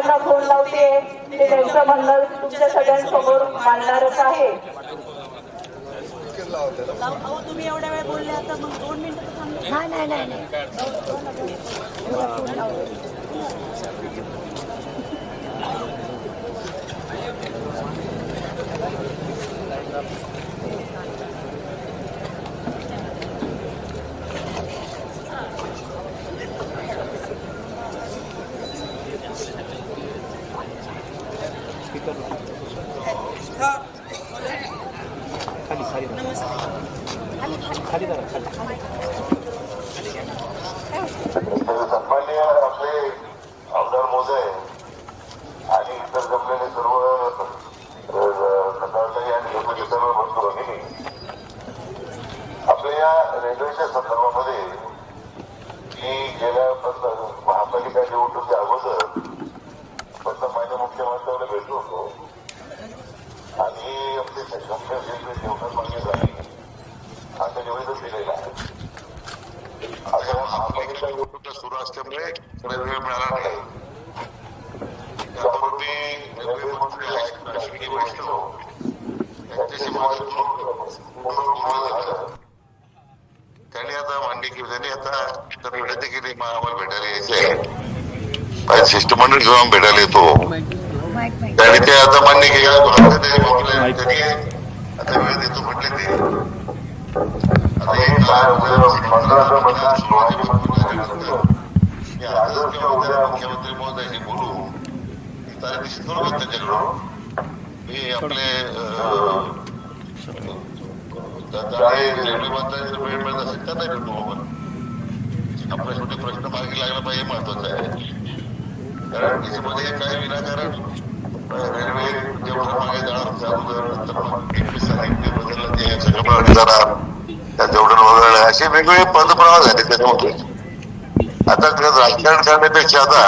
त्यांना फोन लावते, ते त्यांचं म्हणणं तुमच्या सगळ्यांसमोर मांडणारच आहे. तुम्ही एवढ्या वेळ बोलले आता मग 2 मिनिटं थांबले. नाही सन्माननीय आपले आमदार महोदय आणि इतर जमलेले सर्व सकाळताई आणि लोकांचे सर्व बंधू भगिनी, आपल्या या रेल्वेच्या संदर्भामध्ये मी गेल्या महापालिका निवडणुकीच्या अगोदर मान्य मुख्यमंत्र्यांना भेटलो होतो आणि आपले शंकर रेल्वे निवडणूक मागणी झाली असं निवेदन दिलेलं आहे. आता महापालिका निवडणुका सुरू असल्यामुळे वेळ मिळाला नाही. त्यापूर्वी रेल्वे मंत्री अश्विनी वैष्णव यांच्याशी माझं बोलणं झालं. त्यांनी आता मांडणी केली, त्यांनी आता तर विनंती केली आम्हाला भेटायला यायचंय, शिष्टमंडळ घेऊन भेटायला येतो. त्याने ते आता मान्य केलं, त्यांनी आता वेळ देतो म्हटले. ते मुख्यमंत्री महोदयांनी बोलू तारीख त्यांच्याकडून. मी आपले रेल्वे मंत्र्यांचा वेळ मिळत असेल त्यांना भेटू. आपण आपल्या शेवटी प्रश्न मार्गी लागला पाहिजे, महत्वाचा आहे. कारण त्याच्यामध्ये काही विनाकारण रेल्वे जेवढं मागे जाणार बदललं ते सगळं जाणार, त्या जेवढं वगैरे असे वेगवेगळे पदप्रवाह झाले त्याच्यामध्ये. आता राजकारण करण्यापेक्षा आता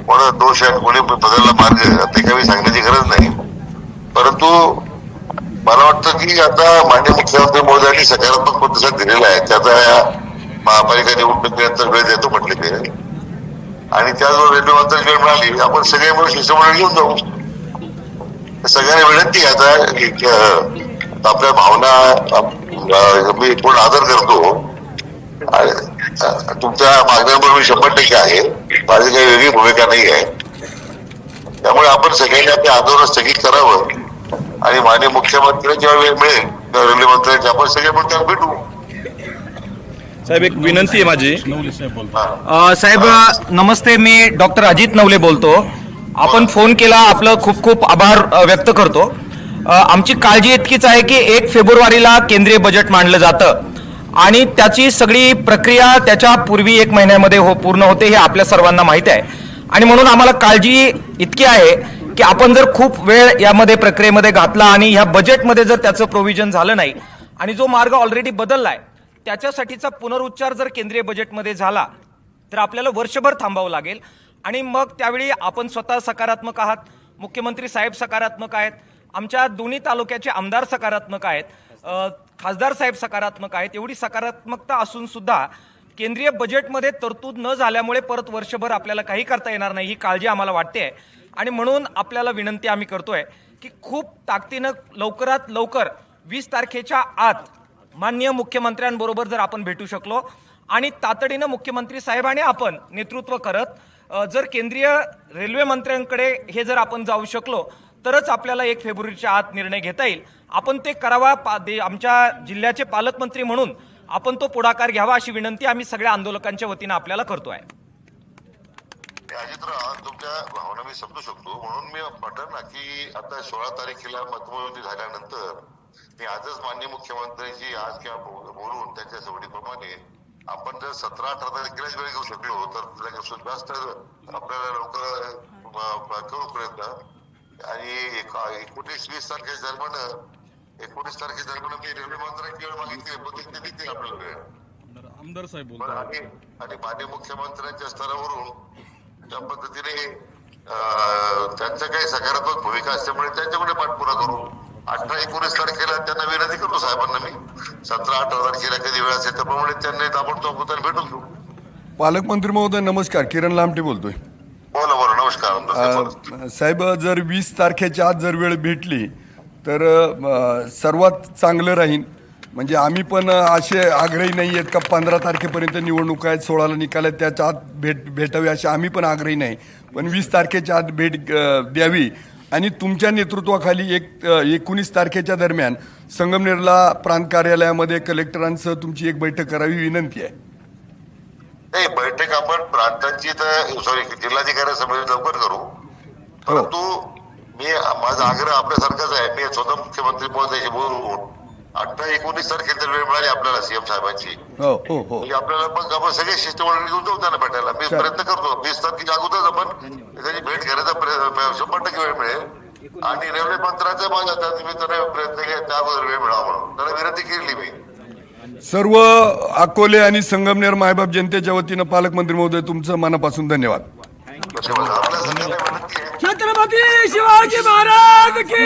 कोणा दोष आहे, कोणी बदलला मार्ग ते काही सांगण्याची गरज नाही. परंतु मला वाटतं की आता माननीय मुख्यमंत्री महोदयांनी सकारात्मक प्रतिसाद दिलेला आहे. त्याचा या महापालिका निवडणुकीनंतर वेळ देतो म्हटले ते, आणि त्याचबरोबर रेल्वे मंत्र्यांची वेळ मिळाली आपण सगळे मिळून शिष्टमंडळ घेऊन जाऊ. सगळ्यांना विनंती आता आपल्या भावना मी पूर्ण आदर करतो. तुमच्या मागण्यांवर मी 100% आहे, माझी काही वेगळी भूमिका नाही आहे. त्यामुळे आपण सगळ्यांनी आपल्या आंदोलन स्थगित करावं आणि माननीय मुख्यमंत्र्यांच्या वेळ मिळेल किंवा रेल्वे मंत्र्यांची आपण सगळे मिळून त्याला भेटू. साहेब एक विनंती आहे माझी. साहेब नमस्ते, मी डॉक्टर अजित नवले बोलतो. आपण फोन केला, आपलं खूप खूप आभार व्यक्त करतो. आमची काळजी इतकीच आहे की 1 फेब्रुवारीला केंद्रीय बजेट मांडलं जातं आणि त्याची सगळी प्रक्रिया त्याच्या पूर्वी 1 महिन्यामध्ये पूर्ण होते, हे आपल्या सर्वांना माहिती आहे. आणि म्हणून आम्हाला काळजी इतकी आहे की आपण जर खूप वेळ यामध्ये प्रक्रियेमध्ये घातला आणि ह्या बजेटमध्ये जर त्याचं प्रोव्हिजन झालं नाही आणि जो मार्ग ऑलरेडी बदललाय त्याच्यासाठीचा पुनरुच्चार जर केंद्रीय बजेटमध्ये झाला तर आपल्याला वर्षभर थांबावं लागेल. आणि मग त्यावेळी आपण स्वतः सकारात्मक आहात, मुख्यमंत्री साहेब सकारात्मक आहेत, आमच्या दोन्ही तालुक्याचे आमदार सकारात्मक आहेत, खासदार साहेब सकारात्मक आहेत. एवढी सकारात्मकता असून सुद्धा केंद्रीय बजेटमध्ये तरतूद न झाल्यामुळे परत वर्षभर आपल्याला काही करता येणार नाही, ही काळजी आम्हाला वाटते. आणि म्हणून आपल्याला विनंती आम्ही करतोय की खूप ताकदीनं लवकरात लवकर 20 तारखेच्या आत माननीय मुख्यमंत्र्यांबरोबर जर आपण भेटू शकलो आणि तातडीनं मुख्यमंत्री साहेबांनी आपण नेतृत्व करत जर केंद्रीय रेल्वे मंत्र्यांकडे हे जर आपण जाऊ शकलो तरच आपल्याला 1 फेब्रुवारीच्या आत निर्णय घेता येईल. आपण ते करावा, आमच्या जिल्ह्याचे पालकमंत्री म्हणून आपण तो पुढाकार घ्यावा अशी विनंती आम्ही सगळ्या आंदोलकांच्या वतीनं आपल्याला करतोय. अजितराव, तुमच्या भावना मी समजू शकतो, म्हणून मी म्हटलं ना की आता 16 तारखेला मतमोजणी झाल्यानंतर मी आजच माननीय मुख्यमंत्र्यांची आज किंवा बोलून त्यांच्या सवडीप्रमाणे आपण जर 17-18 तारखेलाच वेळ घेऊ शकलो तर जास्त आपल्याला लवकर करू प्रयत्न. आणि 19-20 तारखेच्या दरम्यान 19 तारखेच्या दरम्यान मी रेल्वे मंत्र्यांची वेळ मागितली, ते देतील आपल्याला वेळ. आमदार साहेब आणि माननीय मुख्यमंत्र्यांच्या स्तरावरून त्या पद्धतीने त्यांच्या काही सकारात्मक भूमिका असल्यामुळे त्यांच्याकडे पाठपुरा करू. 18-19 तारखेला त्यांना विनंती करतो साहेबांना मी, 17-18 तारखेला कधी वेळ असेल त्याप्रमाणे त्यांना ताबडतोब भेटून घेऊ. पालकमंत्री महोदय नमस्कार, किरण लामटे बोलतोय. बोला बोला. नमस्कार नमस्कार. साहेब, जर 20 तारखेच्या आत जर वेळ भेटली तर सर्वात चांगलं राहील. म्हणजे आम्ही पण असे आग्रही नाही आहेत का 15 तारखेपर्यंत निवडणूक आहेत, 16ला निकाल आहेत, त्याच्या आत भेटावी असे आम्ही पण आग्रही नाही. पण 20 तारखेच्या आत भेट द्यावी. आणि तुमच्या नेतृत्वाखाली 19 तारखेच्या दरम्यान संगमनेरला प्रांत कार्यालयामध्ये कलेक्टरांसह तुमची एक बैठक करावी विनंती आहे. नाही, बैठक आपण प्रांतांची तर जिल्हाधिकारी समिती लवकर करू. परंतु माझा आग्रह आपल्यासारखाच आहे. मी स्वतः मुख्यमंत्री महोदयाशी बोलून 18-19 तारखेला वेळ मिळाली आपल्याला सीएम साहेबांची, हो हो हो आपल्याला मग आपण सगळे शिष्टमंडळी घेऊन जाऊ त्यांना भेटायला. मी प्रयत्न करतो 20 तारखेच्या अगोदरच आपण त्याची भेट घेण्याचा 100% वेळ मिळेल. आणि रेल्वे मंत्र्याचा माझ्या त्या निमित्ताने प्रयत्न केला त्या अगोदर वेळ मिळावा म्हणून त्याला विनंती केली मी. सर्व अकोले आणि संगमनेर मायबाप जनतेच्या वतीनं पालकमंत्री महोदय तुमचं मनापासून धन्यवाद. आपल्या सगळ्यांना विनंती आहे छत्रपती शिवाजी महाराज की